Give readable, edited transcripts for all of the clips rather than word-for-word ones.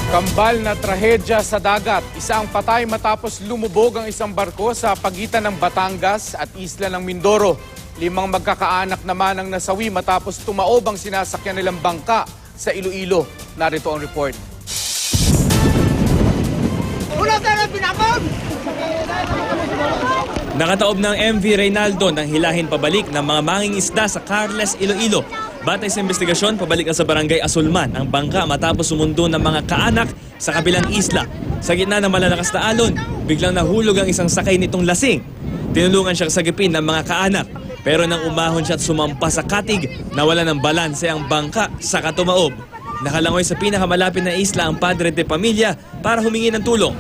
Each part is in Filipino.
Kambal na trahedya sa dagat. Isang patay matapos lumubog ang isang barko sa pagitan ng Batangas at isla ng Mindoro. 5 magkakaanak naman ang nasawi matapos tumaob ang sinasakyan nilang bangka sa Iloilo. Narito ang report. Nakataob ng MV Reynaldo nang hilahin pabalik ng mga mangingisda sa Carles, Iloilo. Batay sa investigasyon, pabalik sa barangay Asulman ang bangka matapos sumundo ng mga kaanak sa kabilang isla. Sa gitna ng malalakas na alon, biglang nahulog ang isang sakay nitong lasing. Tinulungan siyang sagipin ng mga kaanak. Pero nang umahon siya at sumampa sa katig, nawala ng balanse ang bangka sa katumaob. Nakalangoy sa pinakamalapit na isla ang padre de pamilya para humingi ng tulong.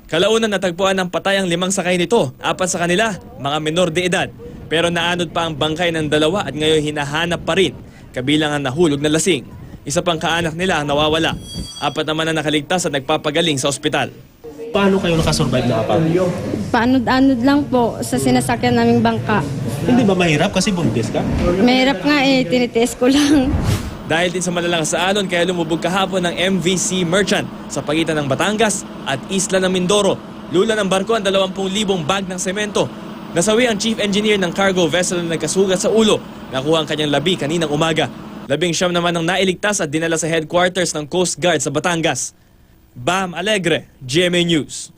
Kalaunan natagpuan ng patay ang 5 sakay nito, 4 sa kanila, mga menor de edad. Pero naanod pa ang bangkay ng 2 at ngayon hinahanap pa rin, kabilang ang nahulog na lasing. Isa pang kaanak nila ang nawawala. 4 naman ang nakaligtas at nagpapagaling sa ospital. Paano kayo nakasurvive na kapag? Paanod-anod lang po sa sinasakyan naming bangka. Hindi ba mahirap kasi buntis ka? Mahirap nga tinitiis ko lang. Dahil din sa malalakas sa alon, kaya lumubog kahapon ng MVC Merchant sa pagitan ng Batangas at isla ng Mindoro. Lula ng barko ang 20,000 bag ng semento. Nasawi ang chief engineer ng cargo vessel na nagkasugat sa ulo. Nakuha ang kanyang labi kaninang umaga. 19 naman ang nailigtas at dinala sa headquarters ng Coast Guard sa Batangas. Bam Alegre, GMA News.